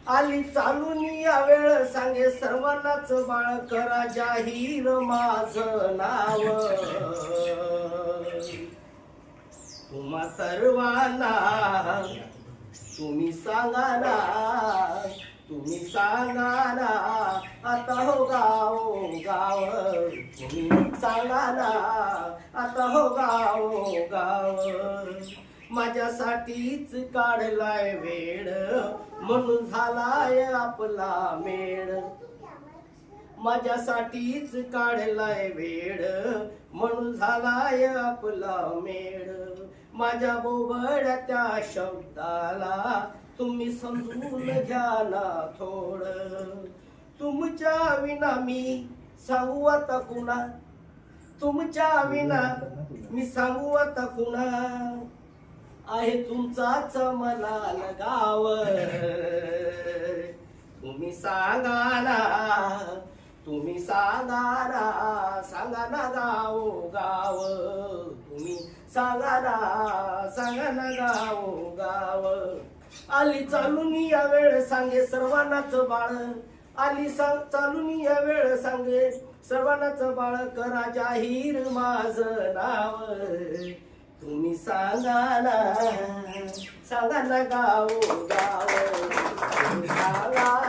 आली चालून या वेळ सांगे सर्वांनाच बाळ करा जाहीर माझं नाव तुम्हा सर्वांना तुम्ही सांगा ना तुम्ही सांगा ना आता हो गाव तुम्ही सांगा ना आता हो गाव माझ्यासाठीच काढलाय वेळ म्हणून झालाय आपला मेळ माझ्यासाठीच काढलाय वेळ म्हणून झालाय आपला मेळ माझ्या बोबड्या त्या शब्दाला तुम्ही समजून घ्या ना थोडं तुमच्या विना मी सांगू आता कुणा तुमच्या विना मी सांगू आता कुणा आहे तुमचाच मला लगाव तुम्ही सांगा ना तुम्ही सांगा ना गाव तुम्ही सांगा ना गाव आली चालून या वेळ सांगे सर्वांनाच बाळ आली चालून या वेळ सांगे सर्वांनाच बाळ करा जाहीर माझं नाव तुम्ही सांगा ना गाव तुम्ही सांगा